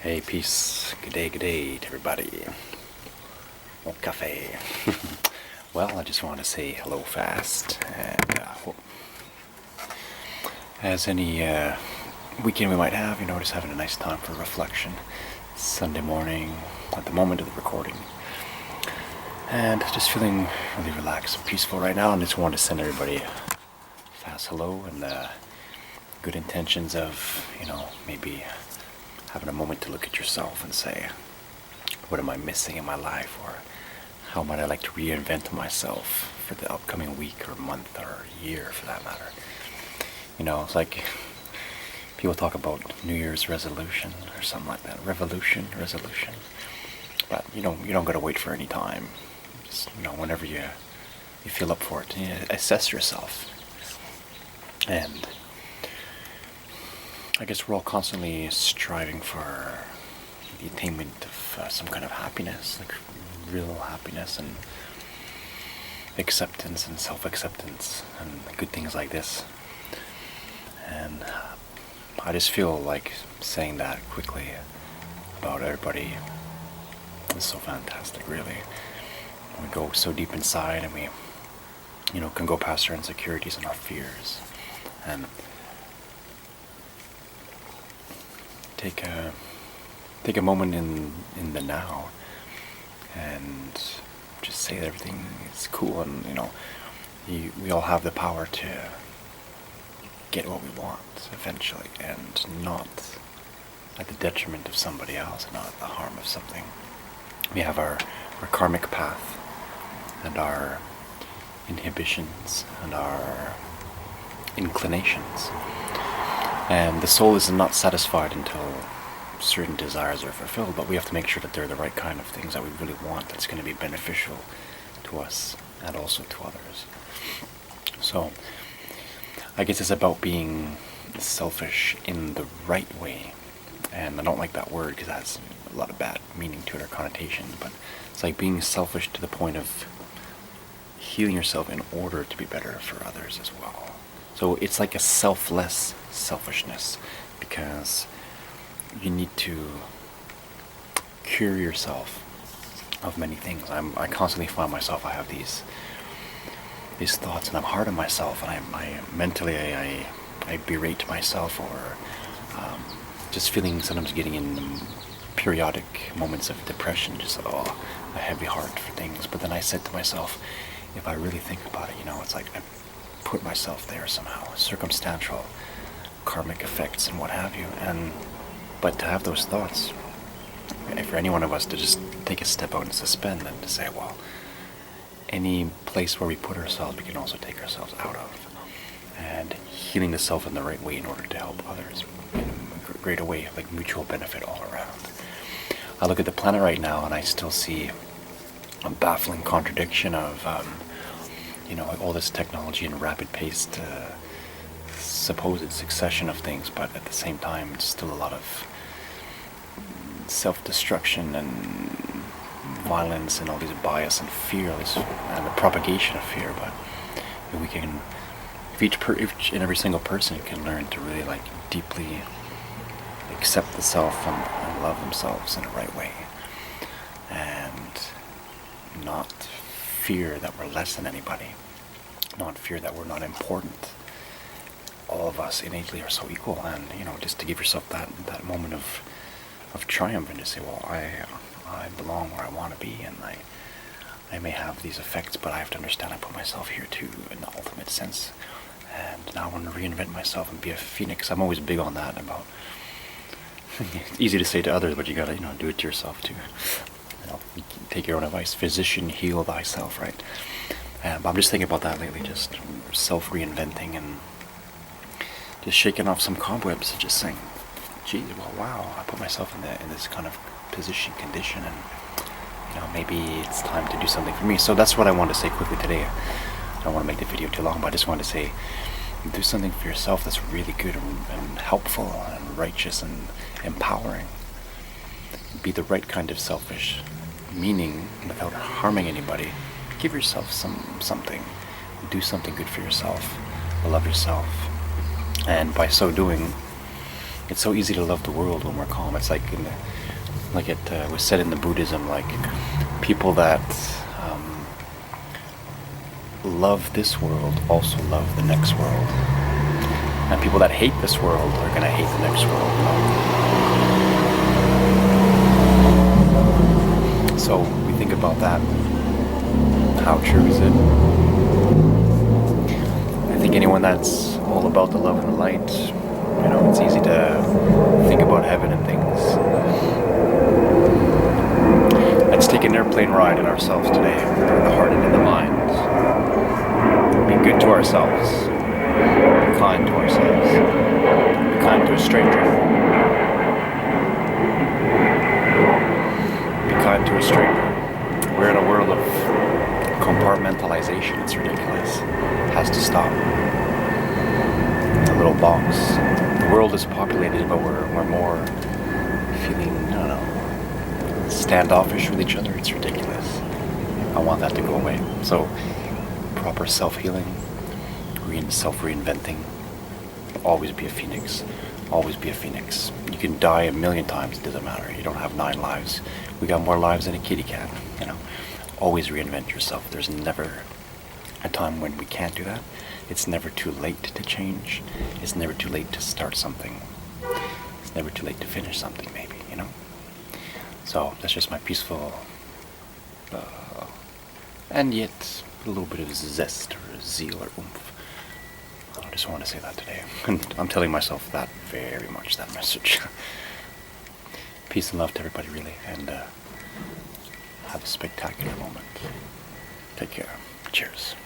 Hey, peace. Good day to everybody. Bon cafe. Well, I just want to say hello fast. And as any weekend we might have, just having a nice time for reflection. Sunday morning, at the moment of the recording. And just feeling really relaxed and peaceful right now. And just wanted to send everybody a fast hello and good intentions of, maybe having a moment to look at yourself and say, what am I missing in my life, or how might I like to reinvent myself for the upcoming week or month or year for that matter. It's like people talk about New Year's resolution or something like that. Resolution. But you don't gotta wait for any time. Just whenever you feel up for it, assess yourself. And I guess we're all constantly striving for the attainment of some kind of happiness, like real happiness and acceptance and self-acceptance and good things like this. And I just feel like saying that quickly about everybody is so fantastic, really. We go so deep inside and we, can go past our insecurities and our fears and take a moment in the now and just say that everything is cool, and we all have the power to get what we want eventually, and not at the detriment of somebody else, not at the harm of something. We have our karmic path and our inhibitions and our inclinations. And the soul is not satisfied until certain desires are fulfilled, but we have to make sure that they're the right kind of things that we really want, that's going to be beneficial to us and also to others. So, I guess it's about being selfish in the right way. And I don't like that word because it has a lot of bad meaning to it or connotation, but it's like being selfish to the point of healing yourself in order to be better for others as well. So it's like a selfless selfishness, because you need to cure yourself of many things. I constantly find myself, I have these thoughts, and I'm hard on myself, and I mentally berate myself, or just feeling, sometimes getting in periodic moments of depression, just a heavy heart for things. But then I said to myself, if I really think about it, it's like I put myself there somehow, circumstantial karmic effects and what have you. But to have those thoughts, for any one of us to just take a step out and suspend and to say, well, any place where we put ourselves, we can also take ourselves out of, and healing the self in the right way in order to help others in a greater way, like mutual benefit all around. I look at the planet right now and I still see a baffling contradiction of all this technology and rapid-paced supposed succession of things, but at the same time it's still a lot of self-destruction and violence and all these bias and fear, and the propagation of fear. But we can, if each and every single person can learn to really deeply accept the self and love themselves in the right way, and not fear that we're less than anybody, not fear that we're not important. All of us innately are so equal, and just to give yourself that moment of triumph, and to say, well, I belong where I want to be, and I may have these effects, but I have to understand I put myself here too, in the ultimate sense. And now I want to reinvent myself and be a phoenix. I'm always big on that. About it's easy to say to others, but you gotta do it to yourself too. Take your own advice. Physician, heal thyself, right? But I'm just thinking about that lately, just self-reinventing and just shaking off some cobwebs, just saying, gee, well, wow, I put myself in this kind of position, condition, and maybe it's time to do something for me. So that's what I wanted to say quickly today. I don't want to make the video too long, but I just wanted to say, do something for yourself that's really good and helpful and righteous and empowering. Be the right kind of selfish, meaning without harming anybody. Give yourself something. Do something good for yourself. Love yourself. And by so doing, It's so easy to love the world when we're calm. It's like it was said in the Buddhism, like people that love this world also love the next world, and people that hate this world are gonna hate the next world. So we think about that. How true is it? I think anyone that's all about the love and the light, it's easy to think about heaven and things. Let's take an airplane ride in ourselves today, in the heart and in the mind. Be good to ourselves. Be kind to ourselves. Be kind to a stranger. Be kind to a stranger. We're in a world of compartmentalization. It's ridiculous. It has to stop. A little box. The world is populated, but we're more feeling, standoffish with each other. It's ridiculous. I want that to go away. So, proper self-healing, self-reinventing. Always be a phoenix. Always be a phoenix. You can die a million times. It doesn't matter. You don't have 9 lives. We got more lives than a kitty cat. Always reinvent yourself. There's never a time when we can't do that. It's never too late to change. It's never too late to start something. It's never too late to finish something, maybe, So that's just my peaceful, and yet a little bit of zest or zeal or oomph. I just want to say that today. And I'm telling myself that very much, that message. Peace and love to everybody, really, and have a spectacular moment. Take care. Cheers.